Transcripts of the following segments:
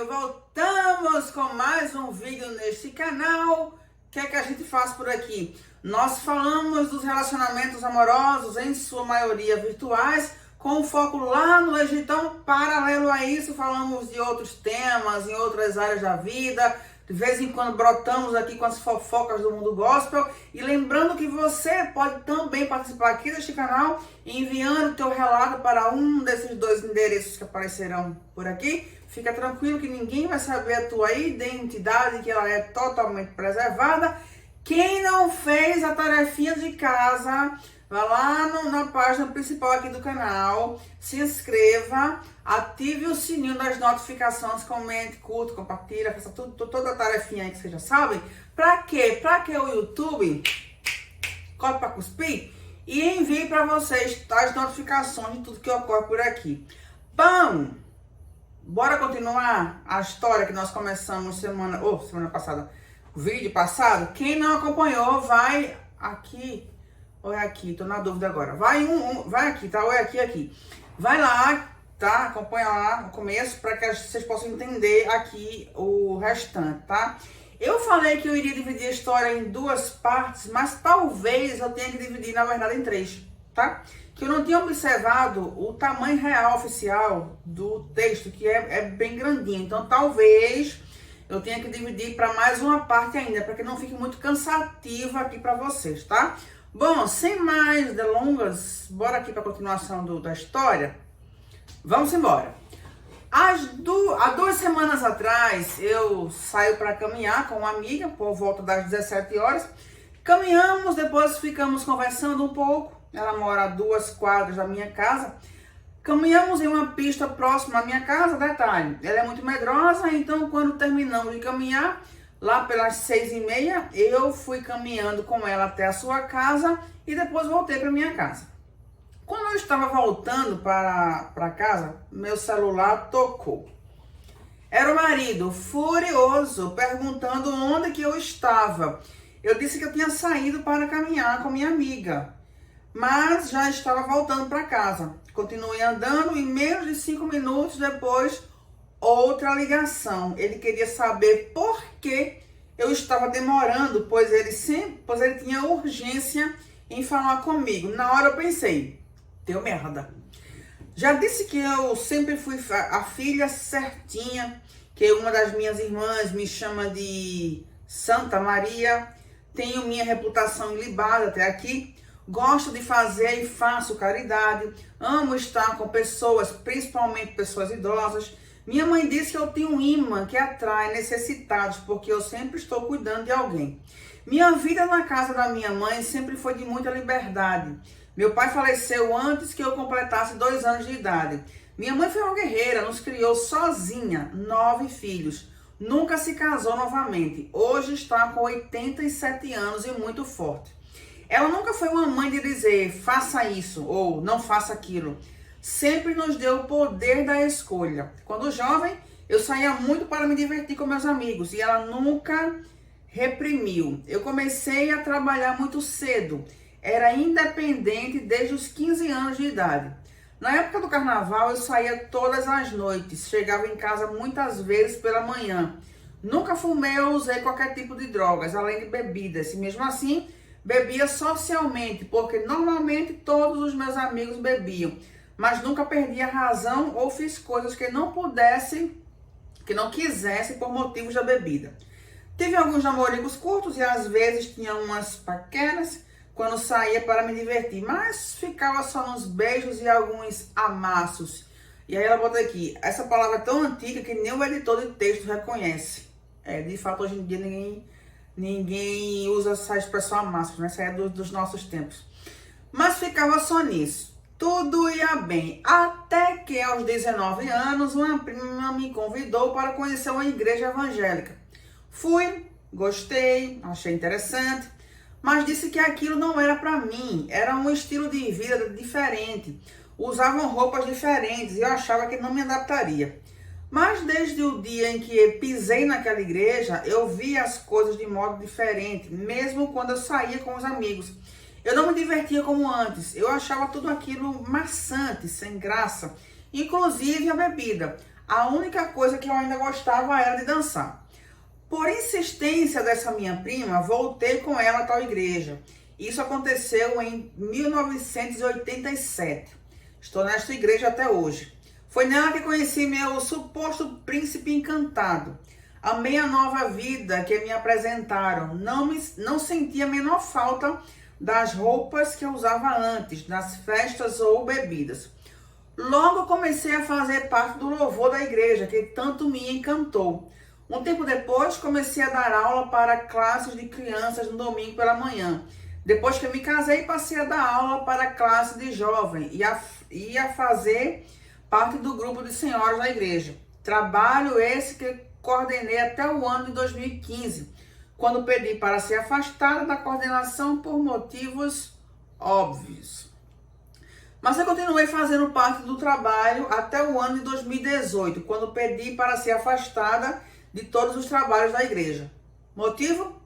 voltamos com mais um vídeo neste canal. O que é que a gente faz por aqui? Nós falamos dos relacionamentos amorosos, em sua maioria virtuais, com foco lá no Egitão. Paralelo a isso, falamos de outros temas, em outras áreas da vida. De vez em quando brotamos aqui com as fofocas do mundo gospel. E lembrando que você pode também participar aqui deste canal, enviando o teu relato para um desses dois endereços que aparecerão por aqui. Fica tranquilo que ninguém vai saber a tua identidade, que ela é totalmente preservada. Quem não fez a tarefinha de casa, vá lá na página principal aqui do canal, se inscreva, ative o sininho das notificações, comente, curta, compartilha, faça toda a tarefinha aí que vocês já sabem. Pra quê? Pra que o YouTube corre pra cuspir e envie para vocês as notificações de tudo que ocorre por aqui. Bom, bora continuar a história que nós começamos semana passada, o vídeo passado. Quem não acompanhou, vai aqui. Ou é aqui? Tô na dúvida agora. Vai aqui, tá? Ou é aqui. Vai lá, tá? Acompanha lá no começo para que vocês possam entender aqui o restante, tá? Eu falei que eu iria dividir a história em duas partes, mas talvez eu tenha que dividir, na verdade, em três, tá? Que eu não tinha observado o tamanho real oficial do texto, que é bem grandinho. Então, talvez eu tenha que dividir para mais uma parte ainda, para que não fique muito cansativo aqui para vocês, tá? Bom, sem mais delongas, bora aqui para a continuação da história. Vamos embora. Há 2 semanas atrás, eu saio para caminhar com uma amiga, por volta das 17 horas. Caminhamos, depois ficamos conversando um pouco. Ela mora a 2 quadras da minha casa. Caminhamos em uma pista próxima à minha casa, detalhe. Ela é muito medrosa, então quando terminamos de caminhar, lá pelas 6h30, eu fui caminhando com ela até a sua casa e depois voltei para minha casa. Quando eu estava voltando para casa, meu celular tocou. Era o marido, furioso, perguntando onde que eu estava. Eu disse que eu tinha saído para caminhar com minha amiga, mas já estava voltando para casa. Continuei andando e menos de 5 minutos depois, outra ligação. Ele queria saber por que eu estava demorando, pois ele tinha urgência em falar comigo. Na hora eu pensei, deu merda. Já disse que eu sempre fui a filha certinha, que uma das minhas irmãs me chama de Santa Maria. Tenho minha reputação ilibada até aqui. Gosto de fazer e faço caridade. Amo estar com pessoas, principalmente pessoas idosas. Minha mãe disse que eu tenho um imã que atrai necessitados, porque eu sempre estou cuidando de alguém. Minha vida na casa da minha mãe sempre foi de muita liberdade. Meu pai faleceu antes que eu completasse 2 anos de idade. Minha mãe foi uma guerreira, nos criou sozinha, 9 filhos. Nunca se casou novamente. Hoje está com 87 anos e muito forte. Ela nunca foi uma mãe de dizer, faça isso ou não faça aquilo. Sempre nos deu o poder da escolha. Quando jovem, eu saía muito para me divertir com meus amigos e ela nunca reprimiu. Eu comecei a trabalhar muito cedo. Era independente desde os 15 anos de idade. Na época do carnaval, eu saía todas as noites. Chegava em casa muitas vezes pela manhã. Nunca fumei ou usei qualquer tipo de drogas, além de bebidas. E mesmo assim, bebia socialmente, porque normalmente todos os meus amigos bebiam. Mas nunca perdi a razão ou fiz coisas que não quisesse por motivos da bebida. Tive alguns namoricos curtos e às vezes tinha umas paqueras quando saía para me divertir, mas ficava só nos beijos e alguns amassos. E aí ela bota aqui, essa palavra é tão antiga que nem o editor de texto reconhece. De fato, hoje em dia ninguém usa essa expressão amassos, né? Essa é dos nossos tempos. Mas ficava só nisso. Tudo ia bem, até que aos 19 anos, uma prima me convidou para conhecer uma igreja evangélica. Fui, gostei, achei interessante, mas disse que aquilo não era para mim, era um estilo de vida diferente. Usavam roupas diferentes e eu achava que não me adaptaria. Mas desde o dia em que pisei naquela igreja, eu vi as coisas de modo diferente, mesmo quando eu saía com os amigos. Eu não me divertia como antes, eu achava tudo aquilo maçante, sem graça, inclusive a bebida. A única coisa que eu ainda gostava era de dançar. Por insistência dessa minha prima, voltei com ela a tal igreja. Isso aconteceu em 1987. Estou nesta igreja até hoje. Foi nela que conheci meu suposto príncipe encantado. Amei a nova vida que me apresentaram. Não senti a menor falta das roupas que eu usava antes, nas festas ou bebidas. Logo comecei a fazer parte do louvor da igreja, que tanto me encantou. Um tempo depois, comecei a dar aula para classes de crianças no domingo pela manhã. Depois que eu me casei, passei a dar aula para classe de jovem e a fazer parte do grupo de senhoras da igreja. Trabalho esse que coordenei até o ano de 2015, quando pedi para ser afastada da coordenação por motivos óbvios. Mas eu continuei fazendo parte do trabalho até o ano de 2018, quando pedi para ser afastada de todos os trabalhos da igreja. Motivo?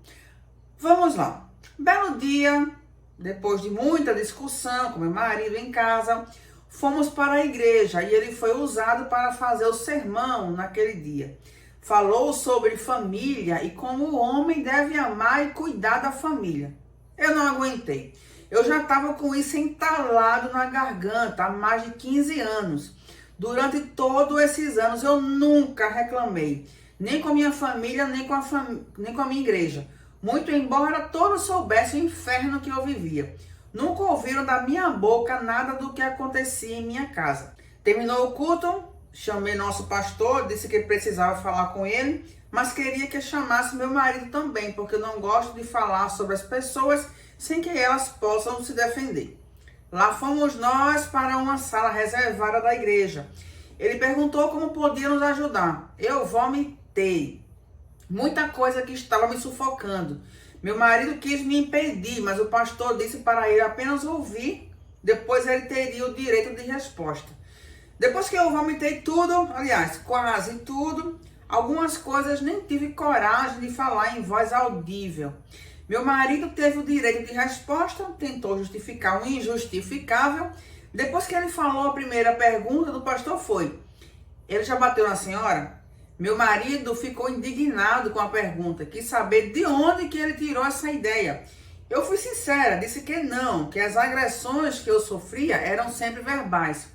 Vamos lá. Belo dia, depois de muita discussão com meu marido em casa, fomos para a igreja e ele foi usado para fazer o sermão naquele dia. Falou sobre família e como o homem deve amar e cuidar da família. Eu não aguentei. Eu já estava com isso entalado na garganta há mais de 15 anos. Durante todos esses anos eu nunca reclamei, nem com a minha família, nem com a minha igreja. Muito embora todos soubessem o inferno que eu vivia. Nunca ouviram da minha boca nada do que acontecia em minha casa. Terminou o culto, chamei nosso pastor, disse que precisava falar com ele, mas queria que chamasse meu marido também, porque eu não gosto de falar sobre as pessoas sem que elas possam se defender. Lá fomos nós para uma sala reservada da igreja. Ele perguntou como podia nos ajudar. Eu vomitei. Muita coisa que estava me sufocando. Meu marido quis me impedir, mas o pastor disse para ele apenas ouvir, depois ele teria o direito de resposta. Depois que eu vomitei tudo, aliás, quase tudo, algumas coisas nem tive coragem de falar em voz audível. Meu marido teve o direito de resposta, tentou justificar o injustificável. Depois que ele falou a primeira pergunta do pastor foi: ele já bateu na senhora? Meu marido ficou indignado com a pergunta, quis saber de onde que ele tirou essa ideia. Eu fui sincera, disse que não, que as agressões que eu sofria eram sempre verbais.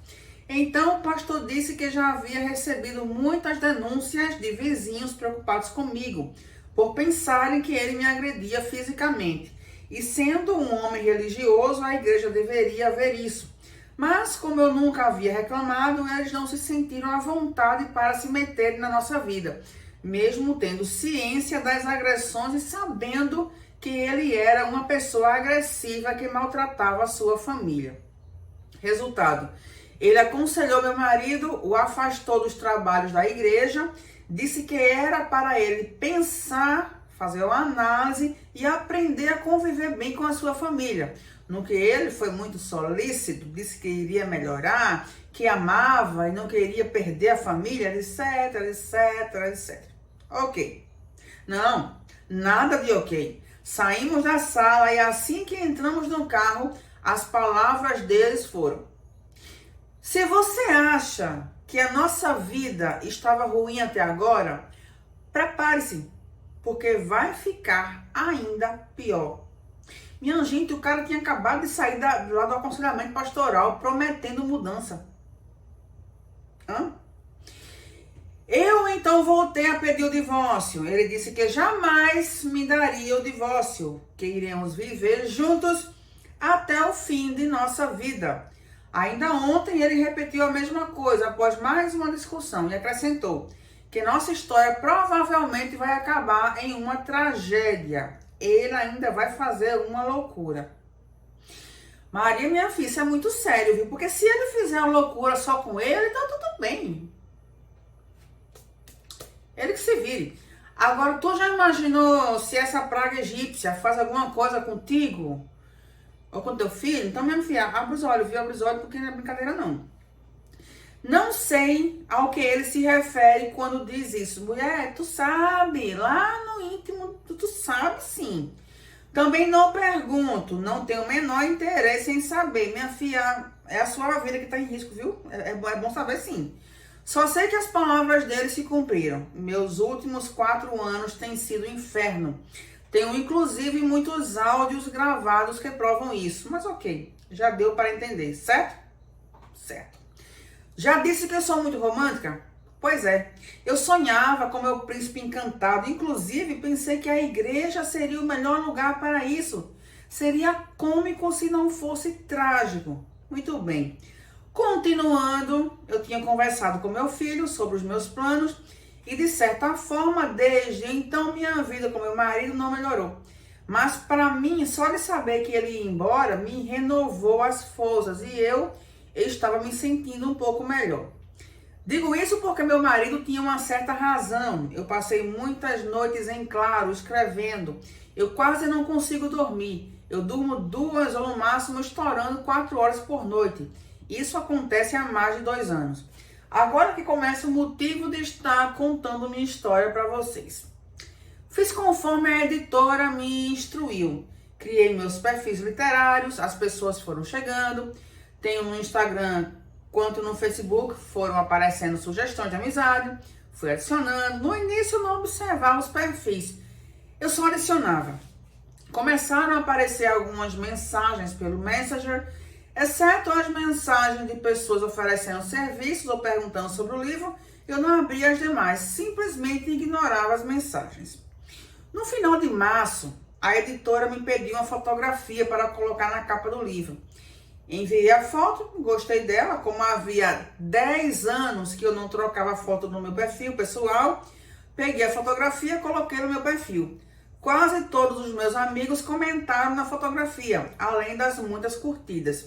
Então o pastor disse que já havia recebido muitas denúncias de vizinhos preocupados comigo, por pensarem que ele me agredia fisicamente. E sendo um homem religioso, a igreja deveria ver isso. Mas, como eu nunca havia reclamado, eles não se sentiram à vontade para se meterem na nossa vida, mesmo tendo ciência das agressões e sabendo que ele era uma pessoa agressiva que maltratava a sua família. Resultado, ele aconselhou meu marido, o afastou dos trabalhos da igreja, disse que era para ele pensar, fazer uma análise e aprender a conviver bem com a sua família. No que ele foi muito solícito, disse que iria melhorar, que amava e não queria perder a família, etc, etc, etc. Ok. Não, nada de ok. Saímos da sala e assim que entramos no carro, as palavras deles foram: se você acha que a nossa vida estava ruim até agora, prepare-se, porque vai ficar ainda pior. Minha gente, o cara tinha acabado de sair lá do aconselhamento pastoral, prometendo mudança. Eu então voltei a pedir o divórcio. Ele disse que jamais me daria o divórcio, que iremos viver juntos até o fim de nossa vida. Ainda ontem ele repetiu a mesma coisa após mais uma discussão e acrescentou que nossa história provavelmente vai acabar em uma tragédia. Ele ainda vai fazer uma loucura. Maria, minha filha, isso é muito sério, viu? Porque se ele fizer uma loucura só com ele, então tudo bem. Ele que se vire. Agora, tu já imaginou se essa praga egípcia faz alguma coisa contigo? Ou com teu filho? Então, minha filha, abre os olhos, viu? Abre os olhos, porque não é brincadeira, não. Não sei ao que ele se refere quando diz isso. Mulher, tu sabe, lá no íntimo, tu sabe sim. Também não pergunto, não tenho o menor interesse em saber. Minha filha, é a sua vida que está em risco, viu? É bom saber sim. Só sei que as palavras dele se cumpriram. Meus últimos 4 anos têm sido um inferno. Tenho inclusive muitos áudios gravados que provam isso. Mas ok, já deu para entender, certo? Certo. Já disse que eu sou muito romântica? Pois é, eu sonhava com meu príncipe encantado. Inclusive pensei que a igreja seria o melhor lugar para isso. Seria cômico se não fosse trágico. Muito bem. Continuando, eu tinha conversado com meu filho sobre os meus planos e, de certa forma, desde então, minha vida com meu marido não melhorou. Mas, para mim, só de saber que ele ia embora, me renovou as forças e eu estava me sentindo um pouco melhor. Digo isso porque meu marido tinha uma certa razão. Eu passei muitas noites em claro, escrevendo. Eu quase não consigo dormir. Eu durmo 2 ou no máximo estourando 4 horas por noite. Isso acontece há mais de 2 anos. Agora que começa o motivo de estar contando minha história para vocês. Fiz conforme a editora me instruiu. Criei meus perfis literários, as pessoas foram chegando. Tenho no Instagram quanto no Facebook, foram aparecendo sugestões de amizade. Fui adicionando. No início eu não observava os perfis. Eu só adicionava. Começaram a aparecer algumas mensagens pelo Messenger, exceto as mensagens de pessoas oferecendo serviços ou perguntando sobre o livro, eu não abria as demais, simplesmente ignorava as mensagens. No final de março, a editora me pediu uma fotografia para colocar na capa do livro. Enviei a foto, gostei dela, como havia 10 anos que eu não trocava foto no meu perfil pessoal, peguei a fotografia e coloquei no meu perfil. Quase todos os meus amigos comentaram na fotografia, além das muitas curtidas.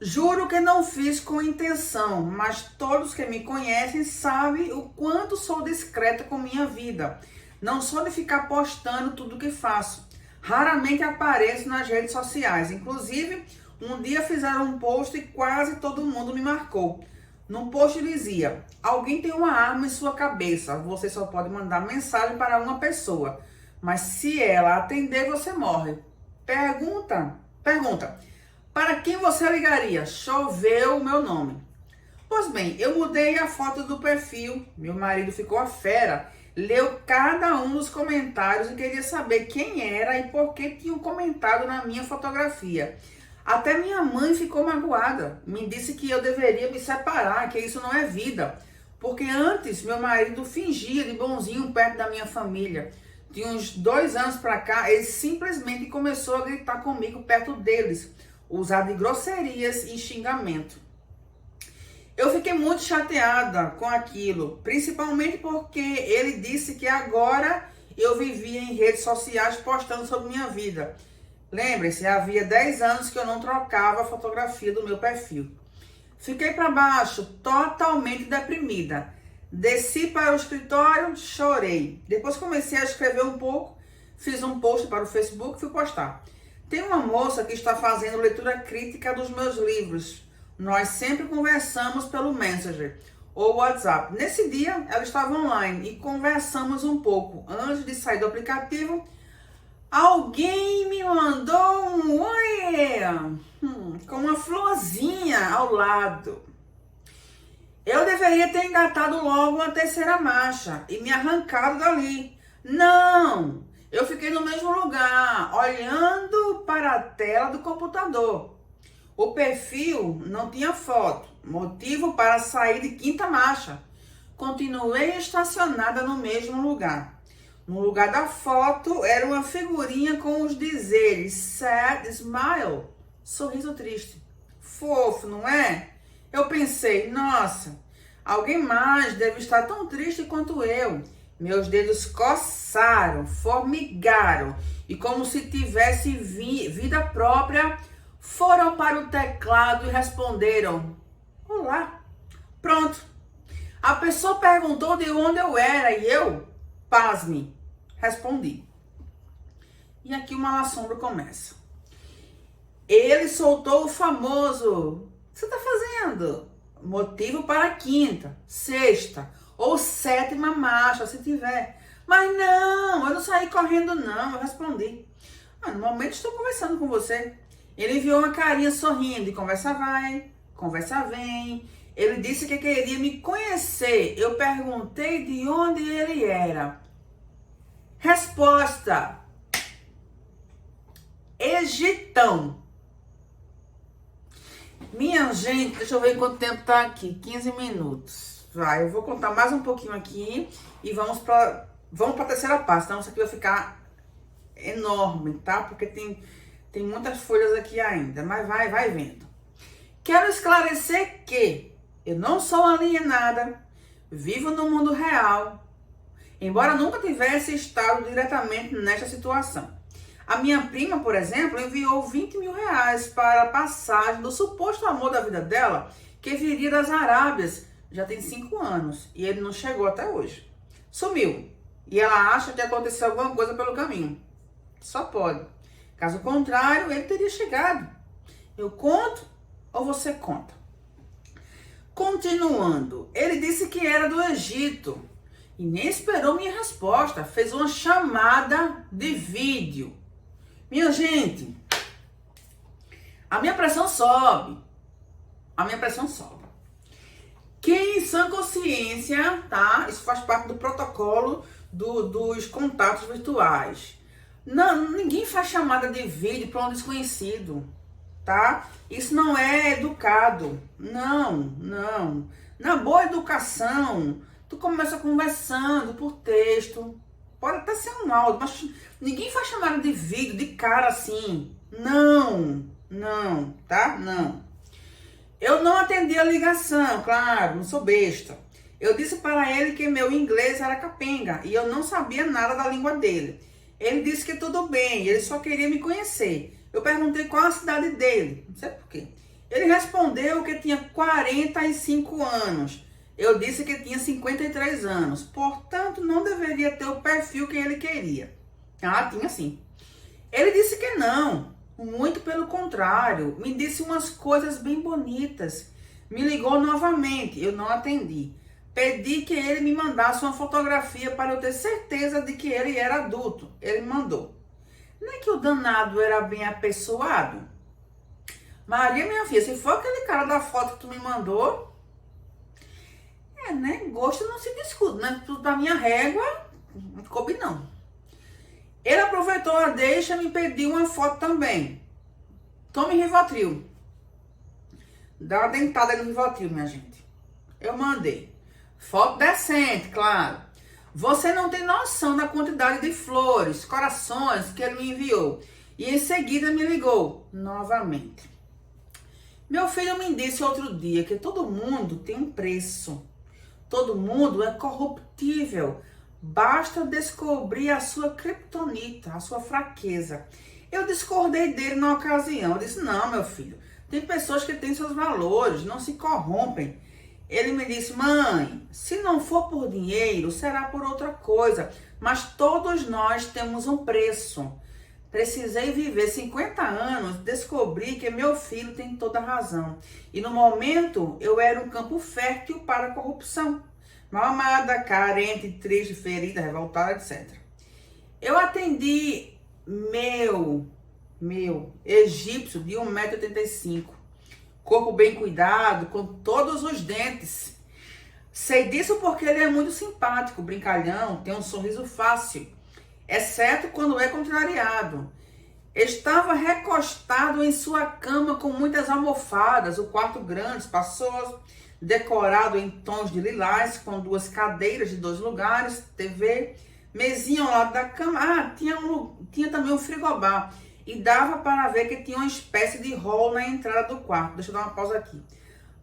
Juro que não fiz com intenção, mas todos que me conhecem sabem o quanto sou discreta com minha vida. Não sou de ficar postando tudo que faço. Raramente apareço nas redes sociais. Inclusive, um dia fizeram um post e quase todo mundo me marcou. No post dizia: alguém tem uma arma em sua cabeça. Você só pode mandar mensagem para uma pessoa. Mas se ela atender, você morre. Pergunta. Para quem você ligaria? Choveu o meu nome. Pois bem, eu mudei a foto do perfil. Meu marido ficou a fera. Leu cada um dos comentários e queria saber quem era e por que tinham comentado na minha fotografia. Até minha mãe ficou magoada. Me disse que eu deveria me separar, que isso não é vida. Porque antes meu marido fingia de bonzinho perto da minha família. De uns 2 anos pra cá, ele simplesmente começou a gritar comigo perto deles, usar de grosserias e xingamento. Eu fiquei muito chateada com aquilo, principalmente porque ele disse que agora eu vivia em redes sociais postando sobre minha vida. Lembre-se, havia 10 anos que eu não trocava a fotografia do meu perfil. Fiquei para baixo, totalmente deprimida. Desci para o escritório, chorei. Depois comecei a escrever um pouco, fiz um post para o Facebook e fui postar. Tem uma moça que está fazendo leitura crítica dos meus livros. Nós sempre conversamos pelo Messenger ou WhatsApp. Nesse dia, ela estava online e conversamos um pouco. Antes de sair do aplicativo, alguém me mandou um oi, com uma florzinha ao lado. Eu deveria ter engatado logo uma 3ª marcha e me arrancado dali. Não, eu fiquei no mesmo lugar, olhando para a tela do computador. O perfil não tinha foto, motivo para sair de 5ª marcha. Continuei estacionada no mesmo lugar. No lugar da foto era uma figurinha com os dizeres sad smile, sorriso triste. Fofo, não é? Eu pensei, nossa, alguém mais deve estar tão triste quanto eu. Meus dedos coçaram, formigaram e como se tivesse vida própria, foram para o teclado e responderam: olá. Pronto. A pessoa perguntou de onde eu era e eu, pasme, respondi. E aqui o Mal-Assombro começa. Ele soltou o famoso: o que você está fazendo? Motivo para a 5ª, 6ª ou 7ª marcha, se tiver. Mas não, eu não saí correndo não, eu respondi. No momento estou conversando com você. Ele enviou uma carinha sorrindo e conversa vai, conversa vem. Ele disse que queria me conhecer. Eu perguntei de onde ele era. Resposta: Egitão. Minha gente, deixa eu ver quanto tempo tá aqui. 15 minutos. Vai, eu vou contar mais um pouquinho aqui e vamos para a terceira parte. Então isso aqui vai ficar enorme, tá? Porque tem muitas folhas aqui ainda, mas vai vendo. Quero esclarecer que eu não sou alienada, vivo no mundo real, embora nunca tivesse estado diretamente nesta situação. A minha prima, por exemplo, enviou 20 mil reais para a passagem do suposto amor da vida dela, que viria das Arábias, já tem 5 anos, e ele não chegou até hoje. Sumiu, e ela acha que aconteceu alguma coisa pelo caminho. Só pode. Caso contrário, ele teria chegado. Eu conto ou você conta? Continuando, ele disse que era do Egito e nem esperou minha resposta. Fez uma chamada de vídeo. Minha gente, a minha pressão sobe. A minha pressão sobe. Quem em sã consciência, tá? Isso faz parte do protocolo dos contatos virtuais. Não, ninguém faz chamada de vídeo para um desconhecido, tá? Isso não é educado. Não. Na boa educação, tu começa conversando por texto. Pode até ser um áudio, mas ninguém faz chamada de vídeo de cara assim. Não, tá? Não. Eu não atendi a ligação, claro, não sou besta. Eu disse para ele que meu inglês era capenga e eu não sabia nada da língua dele. Ele disse que tudo bem, ele só queria me conhecer. Eu perguntei qual a cidade dele, não sei por quê. Ele respondeu que tinha 45 anos. Eu disse que tinha 53 anos. Portanto, não deveria ter o perfil que ele queria. Ah, tinha sim. Ele disse que não. Muito pelo contrário. Me disse umas coisas bem bonitas. Me ligou novamente. Eu não atendi. Pedi que ele me mandasse uma fotografia para eu ter certeza de que ele era adulto. Ele mandou. Nem que o danado era bem apessoado. Maria, minha filha, se for aquele cara da foto que tu me mandou, né? Gosto não se discute, né? Tudo da minha régua, não coube não. Ele aproveitou a deixa e me pediu uma foto também. Tome Rivotril. Dá uma dentada no Rivotril, minha gente. Eu mandei. Foto decente, claro. Você não tem noção da quantidade de flores, corações que ele me enviou. E em seguida me ligou novamente. Meu filho me disse outro dia que todo mundo tem um preço. Todo mundo é corruptível. Basta descobrir a sua criptonita, a sua fraqueza. Eu discordei dele na ocasião. Eu disse, não, meu filho. Tem pessoas que têm seus valores, não se corrompem. Ele me disse, mãe, se não for por dinheiro, será por outra coisa. Mas todos nós temos um preço. Precisei viver 50 anos, descobri que meu filho tem toda a razão. E no momento, eu era um campo fértil para a corrupção. Mal amada, carente, triste, ferida, revoltada, etc. Eu atendi meu egípcio de 1,85 m. Corpo bem cuidado, com todos os dentes. Sei disso porque ele é muito simpático, brincalhão, tem um sorriso fácil, exceto quando é contrariado. Estava recostado em sua cama com muitas almofadas, o quarto grande, espaçoso, decorado em tons de lilás, com 2 cadeiras de 2 lugares, TV, mesinha ao lado da cama. Tinha também um frigobar. E dava para ver que tinha uma espécie de hall na entrada do quarto. Deixa eu dar uma pausa aqui.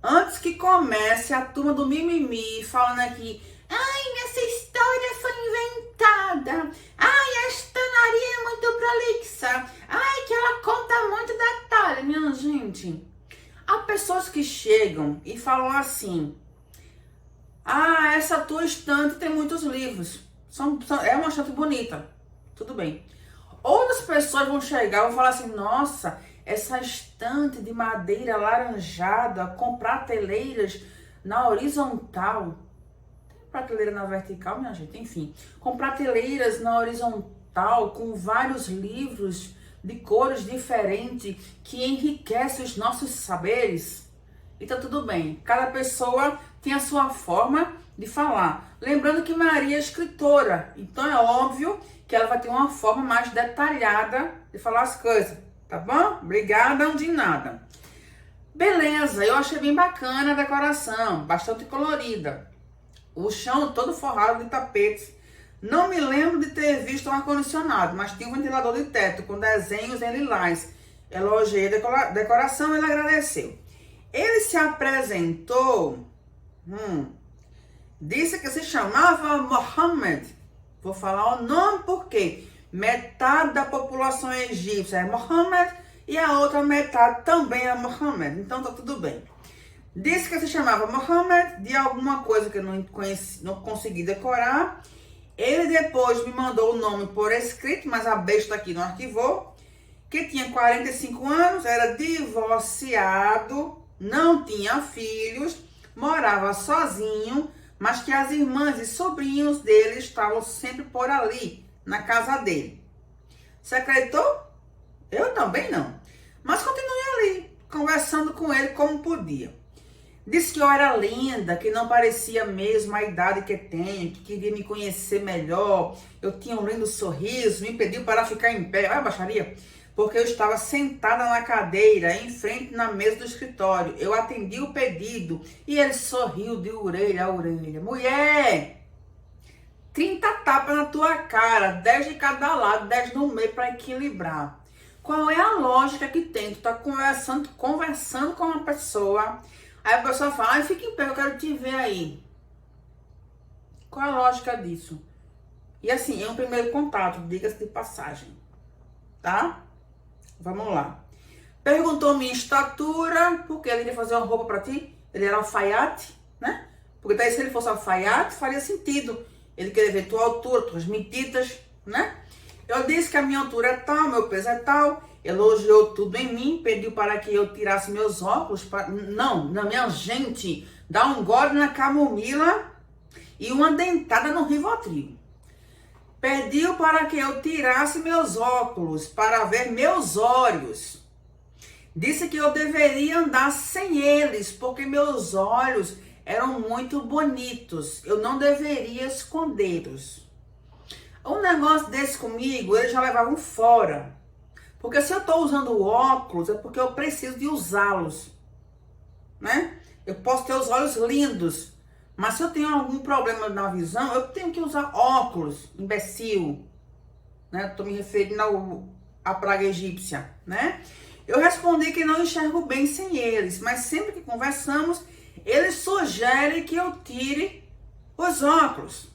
Antes que comece a turma do mimimi falando aqui, ai, essa história foi inventada. Ai, esta Maria é muito prolixa. Ai, que ela conta muito detalhe. Minha gente, há pessoas que chegam e falam assim, ah, essa tua estante tem muitos livros. É uma estante bonita. Tudo bem. Outras pessoas vão chegar e vão falar assim, nossa, essa estante de madeira laranjada com prateleiras na horizontal. Tem prateleira na vertical, minha gente? Enfim, com prateleiras na horizontal, com vários livros de cores diferentes que enriquecem os nossos saberes. e tá tudo bem. Cada pessoa tem a sua forma de falar. Lembrando que Maria é escritora, então é óbvio que ela vai ter uma forma mais detalhada de falar as coisas, tá bom? Obrigada, não de nada. Beleza, eu achei bem bacana a decoração, bastante colorida. O chão todo forrado de tapetes. Não me lembro de ter visto um ar-condicionado, mas tinha um ventilador de teto com desenhos em lilás. Elogiei a decoração e ele agradeceu. Ele se apresentou, disse que se chamava Mohammed. Vou falar o nome porque metade da população egípcia é Mohammed e a outra metade também é Mohammed. Então tá tudo bem. Disse que se chamava Mohammed de alguma coisa que eu não consegui decorar. Ele depois me mandou o nome por escrito, mas a besta aqui não arquivou. Que tinha 45 anos, era divorciado, não tinha filhos, morava sozinho, mas que as irmãs e sobrinhos dele estavam sempre por ali, na casa dele. Você acreditou? Eu também não. Mas continuei ali, conversando com ele como podia. Disse que eu era linda, que não parecia mesmo a idade que tenho, que queria me conhecer melhor. Eu tinha um lindo sorriso, me pediu para ficar em pé. Olha a baixaria. Porque eu estava sentada na cadeira, em frente na mesa do escritório. Eu atendi o pedido e ele sorriu de orelha a orelha. Mulher, 30 tapas na tua cara, 10 de cada lado, 10 no meio para equilibrar. Qual é a lógica que tem? Tu tá conversando com uma pessoa, aí a pessoa fala, ai, fica em pé, eu quero te ver aí. Qual é a lógica disso? E assim, é um primeiro contato, diga-se de passagem, tá? Vamos lá. Perguntou minha estatura, porque ele ia fazer uma roupa pra ti. Ele era alfaiate, né? Porque daí se ele fosse alfaiate, faria sentido. Ele queria ver tua altura, tuas medidas, né? Eu disse que a minha altura é tal, meu peso é tal. Elogiou tudo em mim, pediu para que eu tirasse meus óculos. Não, minha gente, dá um gole na camomila e uma dentada no Rivotril. Pediu para que eu tirasse meus óculos para ver meus olhos. Disse que eu deveria andar sem eles, porque meus olhos eram muito bonitos. Eu não deveria escondê-los. Um negócio desse comigo, eles já levavam fora. Porque se eu estou usando óculos, é porque eu preciso de usá-los, né? Eu posso ter os olhos lindos, mas se eu tenho algum problema na visão, eu tenho que usar óculos, imbecil, né? Estou me referindo à praga egípcia, né? Eu respondi que não enxergo bem sem eles, mas sempre que conversamos, ele sugere que eu tire os óculos.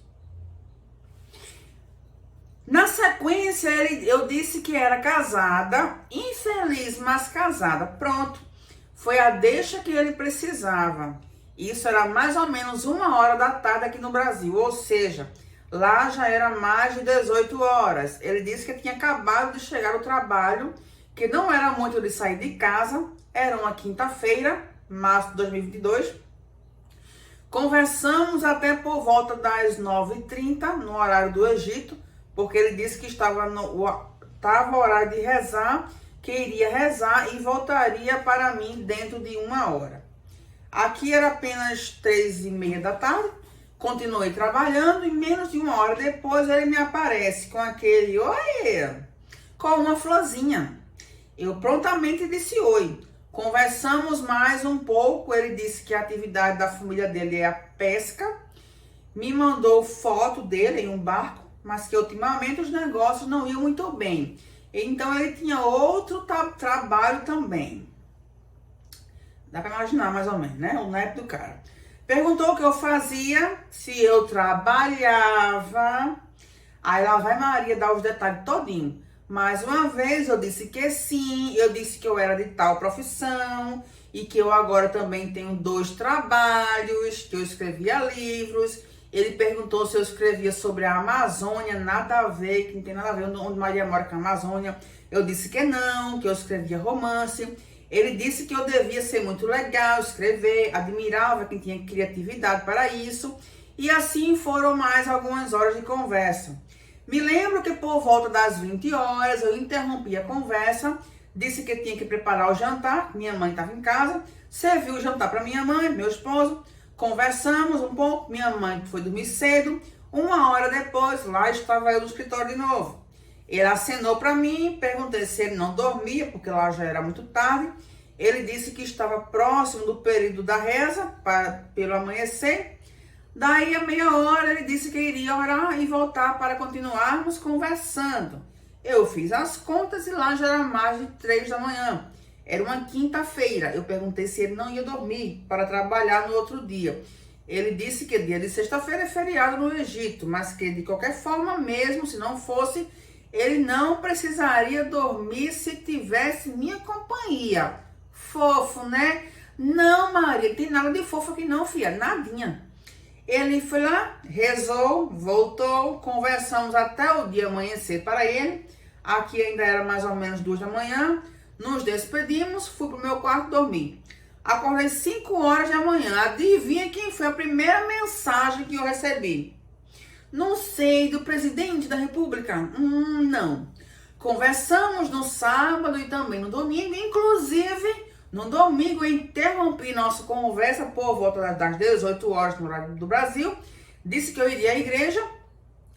Na sequência, eu disse que era casada, infeliz, mas casada. Pronto, foi a deixa que ele precisava. Isso era mais ou menos 1h da tarde aqui no Brasil, ou seja, lá já era mais de 18 horas. Ele disse que tinha acabado de chegar do trabalho, que não era muito de sair de casa, era uma quinta-feira, março de 2022. Conversamos até por volta das 9h30, no horário do Egito, porque ele disse que estava o horário de rezar, que iria rezar e voltaria para mim dentro de 1h. Aqui era apenas 3h30 da tarde, continuei trabalhando e menos de 1h depois ele me aparece com aquele oi, com uma florzinha. Eu prontamente disse oi. Conversamos mais um pouco, ele disse que a atividade da família dele é a pesca, me mandou foto dele em um barco, mas que ultimamente os negócios não iam muito bem. Então ele tinha outro trabalho também. Dá pra imaginar mais ou menos, né? O neto do cara. Perguntou o que eu fazia, se eu trabalhava. Aí lá vai Maria dar os detalhes todinho. Mais uma vez eu disse que sim, eu disse que eu era de tal profissão e que eu agora também tenho 2 trabalhos, que eu escrevia livros. Ele perguntou se eu escrevia sobre a Amazônia, nada a ver, que não tem nada a ver onde Maria mora com a Amazônia. Eu disse que não, que eu escrevia romance. Ele disse que eu devia ser muito legal, escrever, admirava quem tinha criatividade para isso. E assim foram mais algumas horas de conversa. Me lembro que por volta das 20 horas eu interrompi a conversa, disse que tinha que preparar o jantar, minha mãe estava em casa, Servi o jantar para minha mãe, meu esposo, conversamos um pouco, minha mãe foi dormir cedo, 1 hora depois, lá estava eu no escritório de novo. Ele acenou para mim, perguntei se ele não dormia, porque lá já era muito tarde. Ele disse que estava próximo do período da reza, pelo amanhecer. Daí, a meia hora, ele disse que iria orar e voltar para continuarmos conversando. Eu fiz as contas e lá já era mais de 3 da manhã. Era uma quinta-feira. Eu perguntei se ele não ia dormir para trabalhar no outro dia. Ele disse que dia de sexta-feira é feriado no Egito, mas que de qualquer forma, mesmo se não fosse, ele não precisaria dormir se tivesse minha companhia. Fofo, né? Não, Maria, tem nada de fofo aqui não, filha, nadinha. Ele foi lá, rezou, voltou, conversamos até o dia amanhecer para ele. Aqui ainda era mais ou menos 2 da manhã. Nos despedimos, fui pro meu quarto dormir. Acordei 5 horas da manhã. Adivinha quem foi a primeira mensagem que eu recebi? Não sei, do presidente da República? Não. Conversamos no sábado e também no domingo. Inclusive, no domingo eu interrompi nossa conversa por volta das 18 horas no horário do Brasil. Disse que eu iria à igreja.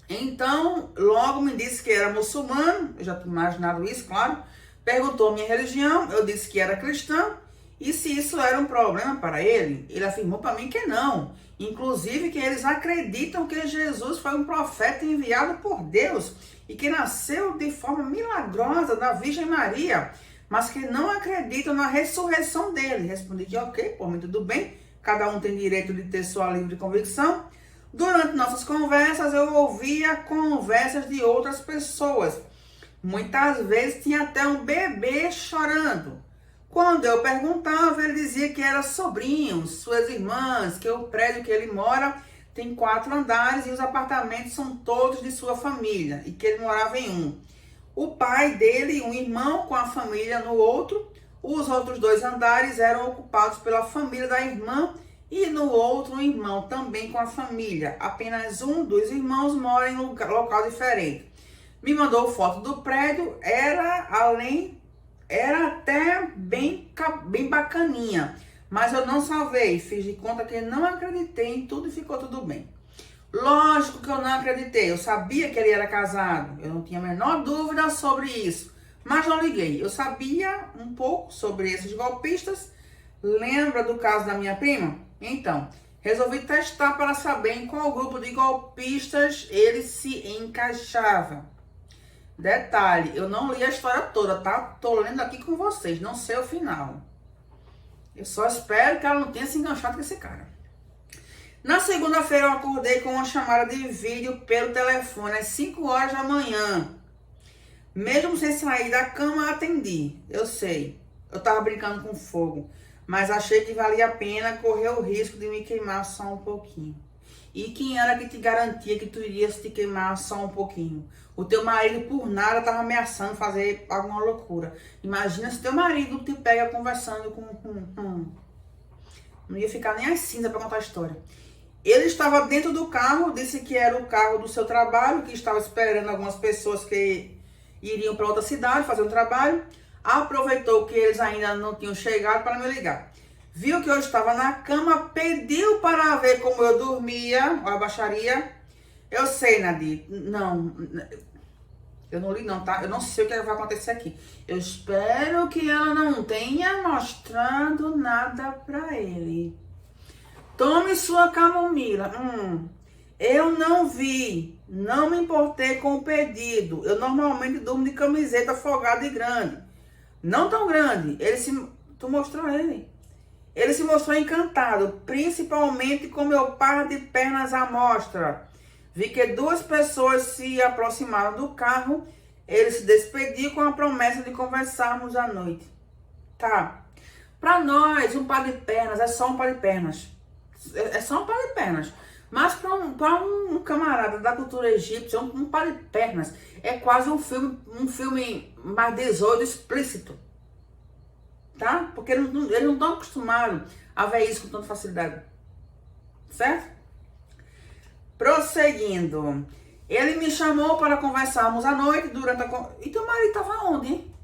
Então, logo me disse que era muçulmano. Eu já tinha imaginado isso, claro. Perguntou minha religião. Eu disse que era cristã. E se isso era um problema para ele, ele afirmou para mim que não. Inclusive que eles acreditam que Jesus foi um profeta enviado por Deus e que nasceu de forma milagrosa da Virgem Maria, mas que não acreditam na ressurreição dele. Respondi que ok, por mim tudo bem, cada um tem direito de ter sua livre convicção. Durante nossas conversas eu ouvia conversas de outras pessoas. Muitas vezes tinha até um bebê chorando. Quando eu perguntava, ele dizia que era sobrinhos, suas irmãs, que o prédio que ele mora tem 4 andares e os apartamentos são todos de sua família, e que ele morava em um. O pai dele, um irmão com a família no outro, os outros 2 andares eram ocupados pela família da irmã e no outro um irmão também com a família. Apenas um dos irmãos mora em local diferente. Me mandou foto do prédio, era até bem bacaninha, mas eu não salvei, fiz de conta que não acreditei em tudo e ficou tudo bem. Lógico que eu não acreditei, eu sabia que ele era casado, eu não tinha a menor dúvida sobre isso, mas não liguei. Eu sabia um pouco sobre esses golpistas. Lembra do caso da minha prima? Então, resolvi testar para saber em qual grupo de golpistas ele se encaixava. Detalhe, eu não li a história toda, tá? Tô lendo aqui com vocês, não sei o final. Eu só espero que ela não tenha se enganchado com esse cara. Na segunda-feira eu acordei com uma chamada de vídeo pelo telefone às 5 horas da manhã. Mesmo sem sair da cama, atendi. Eu sei, eu tava brincando com fogo, mas achei que valia a pena correr o risco de me queimar só um pouquinho. E quem era que te garantia que tu iria te queimar só um pouquinho? O teu marido, por nada, estava ameaçando fazer alguma loucura. Imagina se teu marido te pega conversando com... Não ia ficar nem as cinzas para contar a história. Ele estava dentro do carro, disse que era o carro do seu trabalho, que estava esperando algumas pessoas que iriam para outra cidade fazer um trabalho. Aproveitou que eles ainda não tinham chegado para me ligar. Viu que eu estava na cama, pediu para ver como eu dormia, a baixaria. Eu sei, Nadir, não, eu não li não, tá? Eu não sei o que vai acontecer aqui. Eu espero que ela não tenha mostrado nada pra ele. Tome sua camomila. Eu não vi, não me importei com o pedido. Eu normalmente durmo de camiseta folgada e grande. Não tão grande, tu mostrou ele. Ele se mostrou encantado, principalmente com meu par de pernas à mostra. Vi que 2 pessoas se aproximaram do carro. Ele se despediu com a promessa de conversarmos à noite. Tá. Pra nós, um par de pernas é só um par de pernas. É só um par de pernas. Mas para um camarada da cultura egípcia, um par de pernas é quase um filme mais 18, explícito. Tá? Porque eles não estão acostumados a ver isso com tanta facilidade. Certo? Prosseguindo. Ele me chamou para conversarmos à noite durante a... E teu marido estava onde, hein?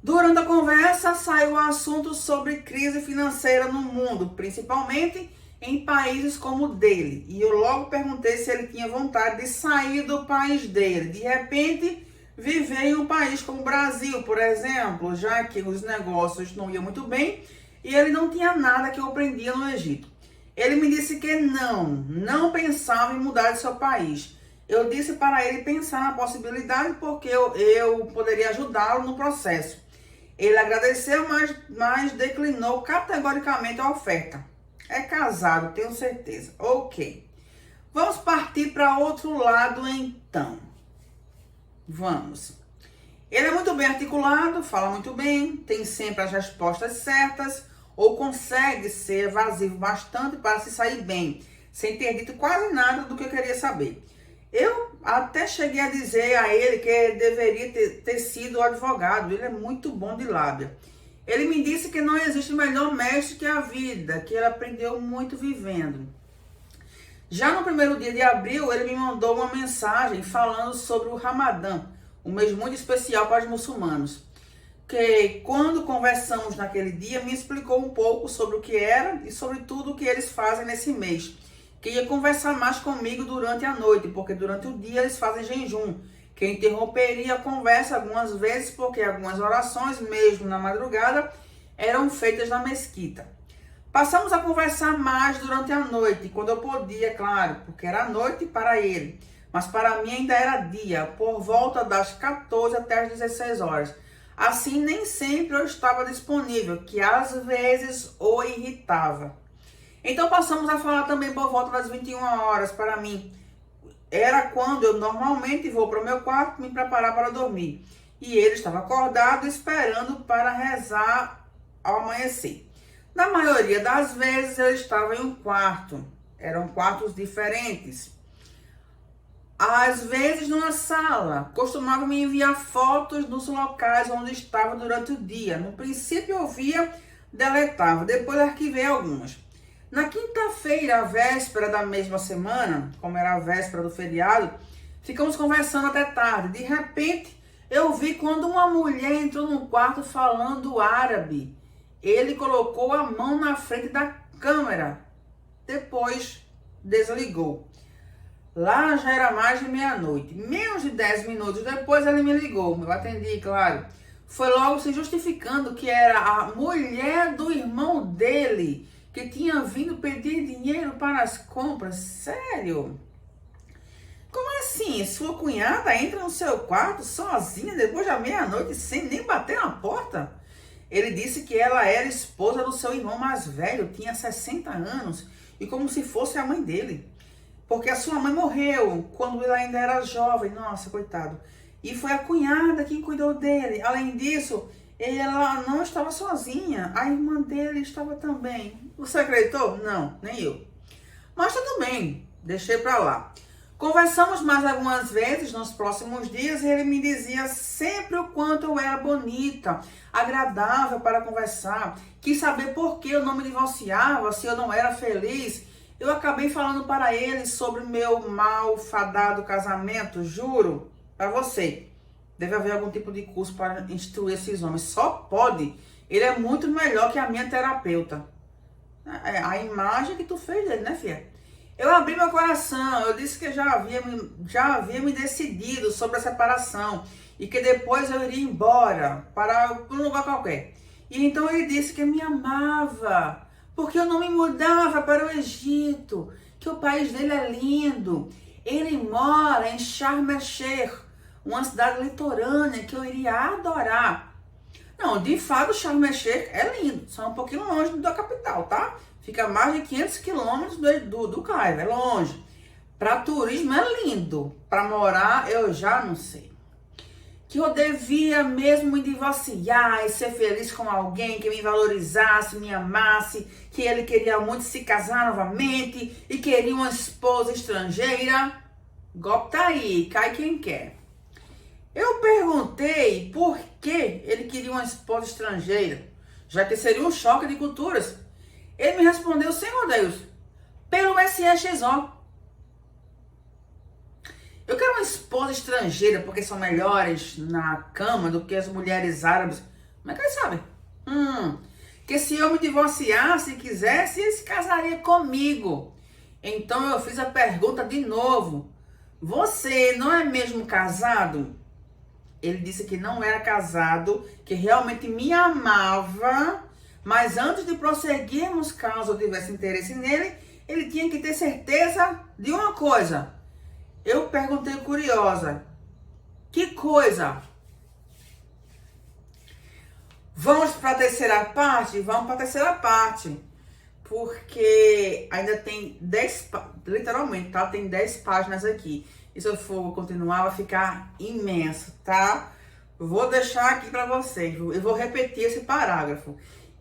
Durante a conversa, saiu o assunto sobre crise financeira no mundo, principalmente em países como o dele. E eu logo perguntei se ele tinha vontade de sair do país dele. De repente, viver em um país como o Brasil, por exemplo, já que os negócios não iam muito bem e ele não tinha nada que eu aprendia no Egito. Ele me disse que não pensava em mudar de seu país. Eu disse para ele pensar na possibilidade porque eu poderia ajudá-lo no processo. Ele agradeceu, mas declinou categoricamente a oferta. É casado, tenho certeza. Ok. Vamos partir para outro lado, então. Vamos. Ele é muito bem articulado, fala muito bem, tem sempre as respostas certas, ou consegue ser evasivo bastante para se sair bem, sem ter dito quase nada do que eu queria saber. Eu até cheguei a dizer a ele que ele deveria ter sido advogado, ele é muito bom de lábia. Ele me disse que não existe melhor mestre que a vida, que ele aprendeu muito vivendo. Já no primeiro dia de abril, ele me mandou uma mensagem falando sobre o Ramadã, um mês muito especial para os muçulmanos. Que quando conversamos naquele dia, me explicou um pouco sobre o que era e sobre tudo o que eles fazem nesse mês. Que ia conversar mais comigo durante a noite, porque durante o dia eles fazem jejum, que interromperia a conversa algumas vezes, porque algumas orações, mesmo na madrugada, eram feitas na mesquita. Passamos a conversar mais durante a noite, quando eu podia, claro, porque era noite para ele, mas para mim ainda era dia, por volta das 14 até as 16 horas. Assim, nem sempre eu estava disponível, que às vezes o irritava. Então passamos a falar também por volta das 21 horas para mim. Era quando eu normalmente vou para o meu quarto me preparar para dormir. E ele estava acordado esperando para rezar ao amanhecer. Na maioria das vezes ele estava em um quarto. Eram quartos diferentes. Às vezes numa sala. Costumava me enviar fotos dos locais onde estava durante o dia. No princípio eu via, deletava. Depois arquivei algumas. Na quinta-feira, a véspera da mesma semana, como era a véspera do feriado, ficamos conversando até tarde. De repente, eu vi quando uma mulher entrou no quarto falando árabe. Ele colocou a mão na frente da câmera. Depois, desligou. Lá já era mais de meia-noite. Menos de 10 minutos depois, ele me ligou. Eu atendi, claro. Foi logo se justificando que era a mulher do irmão dele, que tinha vindo pedir dinheiro para as compras. Sério? Como assim? Sua cunhada entra no seu quarto sozinha depois da meia-noite sem nem bater na porta? Ele disse que ela era esposa do seu irmão mais velho, tinha 60 anos, e como se fosse a mãe dele. Porque a sua mãe morreu quando ele ainda era jovem. Nossa, coitado. E foi a cunhada quem cuidou dele. Além disso, ela não estava sozinha. A irmã dele estava também. Você acreditou? Não, nem eu. Mas tudo bem, deixei pra lá. Conversamos mais algumas vezes nos próximos dias e ele me dizia sempre o quanto eu era bonita, agradável para conversar. Quis saber por que eu não me divorciava, se eu não era feliz. Eu acabei falando para ele sobre meu malfadado casamento, juro para você. Deve haver algum tipo de curso para instruir esses homens. Só pode. Ele é muito melhor que a minha terapeuta. É a imagem que tu fez dele, né, filha? Eu abri meu coração. Eu disse que já havia me decidido sobre a separação. E que depois eu iria embora para um lugar qualquer. E então ele disse que me amava. Porque eu não me mudava para o Egito. Que o país dele é lindo. Ele mora em Sharm el-Sheikh, uma cidade litorânea que eu iria adorar. Não, de fato, Sharm el-Sheikh é lindo. Só um pouquinho longe da capital, tá? Fica a mais de 500 quilômetros do Cairo, é longe. Para turismo é lindo. Para morar, eu já não sei. Que eu devia mesmo me divorciar e ser feliz com alguém que me valorizasse, me amasse, que ele queria muito se casar novamente e queria uma esposa estrangeira. Golpe tá aí, cai quem quer. Eu perguntei por que ele queria uma esposa estrangeira, já que seria um choque de culturas. Ele me respondeu sem rodeios, pelo SEXO. Eu quero uma esposa estrangeira porque são melhores na cama do que as mulheres árabes. Como é que ele sabe? Que se eu me divorciasse e quisesse, ele se casaria comigo. Então eu fiz a pergunta de novo. Você não é mesmo casado? Ele disse que não era casado, que realmente me amava, mas antes de prosseguirmos, caso eu tivesse interesse nele, ele tinha que ter certeza de uma coisa. Eu perguntei curiosa, que coisa? Vamos para a terceira parte? Vamos para a terceira parte, porque ainda tem 10, literalmente, tá? Tem 10 páginas aqui. E se eu for continuar, vai ficar imenso, tá? Vou deixar aqui para vocês. Eu vou repetir esse parágrafo.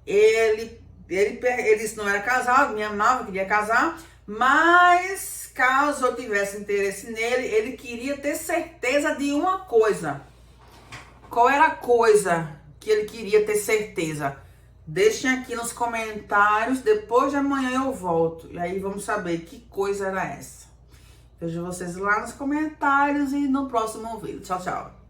Ele disse que não era casado, me amava, queria casar, mas caso eu tivesse interesse nele, ele queria ter certeza de uma coisa. Qual era a coisa que ele queria ter certeza? Deixem aqui nos comentários, depois de amanhã eu volto. E aí vamos saber que coisa era essa. Vejo vocês lá nos comentários e no próximo vídeo. Tchau, tchau.